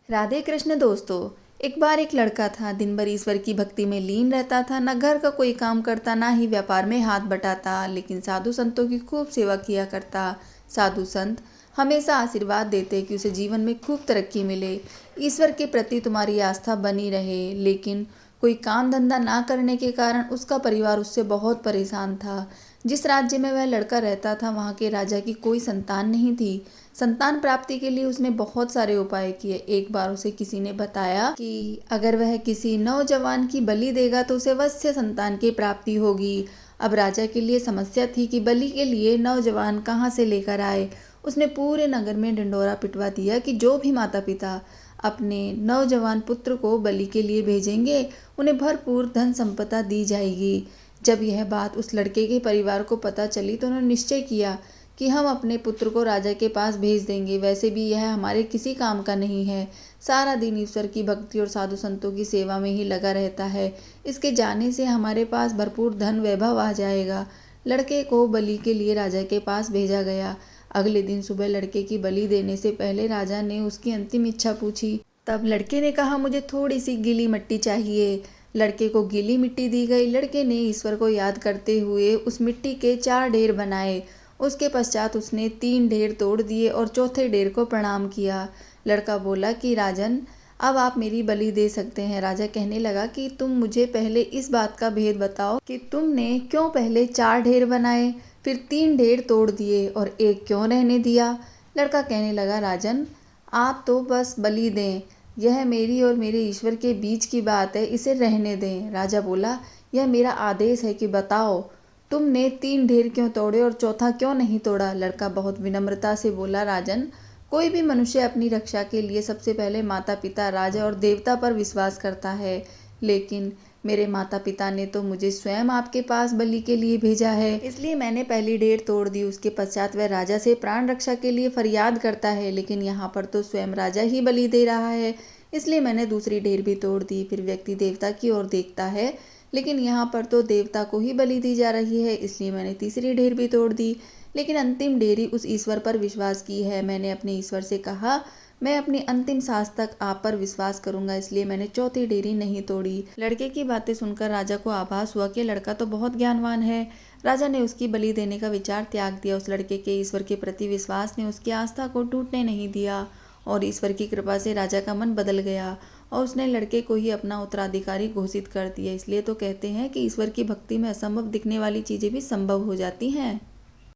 राधे कृष्ण दोस्तों। एक बार एक लड़का था, दिन भर ईश्वर की भक्ति में लीन रहता था। न घर का कोई काम करता, ना ही व्यापार में हाथ बटाता, लेकिन साधु संतों की खूब सेवा किया करता। साधु संत हमेशा आशीर्वाद देते कि उसे जीवन में खूब तरक्की मिले, ईश्वर के प्रति तुम्हारी आस्था बनी रहे। लेकिन कोई काम धंधा ना करने के कारण उसका परिवार उससे बहुत परेशान था। जिस राज्य में वह लड़का रहता था, वहाँ के राजा की कोई संतान नहीं थी। संतान प्राप्ति के लिए उसने बहुत सारे उपाय किए। एक बार उसे किसी ने बताया कि अगर वह किसी नौजवान की बलि देगा तो उसे अवश्य संतान की प्राप्ति होगी। अब राजा के लिए समस्या थी कि बलि के लिए नौजवान कहाँ से लेकर आए। उसने पूरे नगर में ढिंढोरा पिटवा दिया कि जो भी माता पिता अपने नौजवान पुत्र को बलि के लिए भेजेंगे, उन्हें भरपूर धन संपदा दी जाएगी। जब यह बात उस लड़के के परिवार को पता चली तो उन्होंने निश्चय किया कि हम अपने पुत्र को राजा के पास भेज देंगे। वैसे भी यह हमारे किसी काम का नहीं है, सारा दिन ईश्वर की भक्ति और साधु संतों की सेवा में ही लगा रहता है। इसके जाने से हमारे पास भरपूर धन वैभव आ जाएगा। लड़के को बलि के लिए राजा के पास भेजा गया। अगले दिन सुबह लड़के की बलि देने से पहले राजा ने उसकी अंतिम इच्छा पूछी। तब लड़के ने कहा, मुझे थोड़ी सी गीली मिट्टी चाहिए। लड़के को गीली मिट्टी दी गई। लड़के ने ईश्वर को याद करते हुए उस मिट्टी के 4 ढेर बनाए। उसके पश्चात उसने 3 ढेर तोड़ दिए और चौथे ढेर को प्रणाम किया। लड़का बोला कि राजन, अब आप मेरी बलि दे सकते हैं। राजा कहने लगा कि तुम मुझे पहले इस बात का भेद बताओ कि तुमने क्यों पहले 4 ढेर बनाए, फिर 3 ढेर तोड़ दिए और एक क्यों रहने दिया। लड़का कहने लगा, राजन, आप तो बस बलि दें, यह मेरी और मेरे ईश्वर के बीच की बात है, इसे रहने दें। राजा बोला, यह मेरा आदेश है कि बताओ तुमने 3 ढेर क्यों तोड़े और चौथा क्यों नहीं तोड़ा। लड़का बहुत विनम्रता से बोला, राजन, कोई भी मनुष्य अपनी रक्षा के लिए सबसे पहले माता पिता, राजा और देवता पर विश्वास करता है, लेकिन मेरे माता पिता ने तो मुझे स्वयं आपके पास बलि के लिए भेजा है, इसलिए मैंने पहली ढेर तोड़ दी। उसके पश्चात वह राजा से प्राण रक्षा के लिए फरियाद करता है, लेकिन यहाँ पर तो स्वयं राजा ही बलि दे रहा है, इसलिए मैंने दूसरी ढेर भी तोड़ दी। फिर व्यक्ति देवता की ओर देखता है, लेकिन यहाँ पर तो देवता को ही बलि दी जा रही है, इसलिए मैंने तीसरी ढेर भी तोड़ दी। लेकिन अंतिम ढेरी उस ईश्वर पर विश्वास की है। मैंने अपने ईश्वर से कहा, मैं अपनी अंतिम सांस तक आप पर विश्वास करूंगा, इसलिए मैंने चौथी ढेरी नहीं तोड़ी। लड़के की बातें सुनकर राजा को आभास हुआ कि लड़का तो बहुत ज्ञानवान है। राजा ने उसकी बलि देने का विचार त्याग दिया। उस लड़के के ईश्वर के प्रति विश्वास ने उसकी आस्था को टूटने नहीं दिया और ईश्वर की कृपा से राजा का मन बदल गया और उसने लड़के को ही अपना उत्तराधिकारी घोषित कर दिया। इसलिए तो कहते हैं कि ईश्वर की भक्ति में असंभव दिखने वाली चीजें भी संभव हो जाती हैं।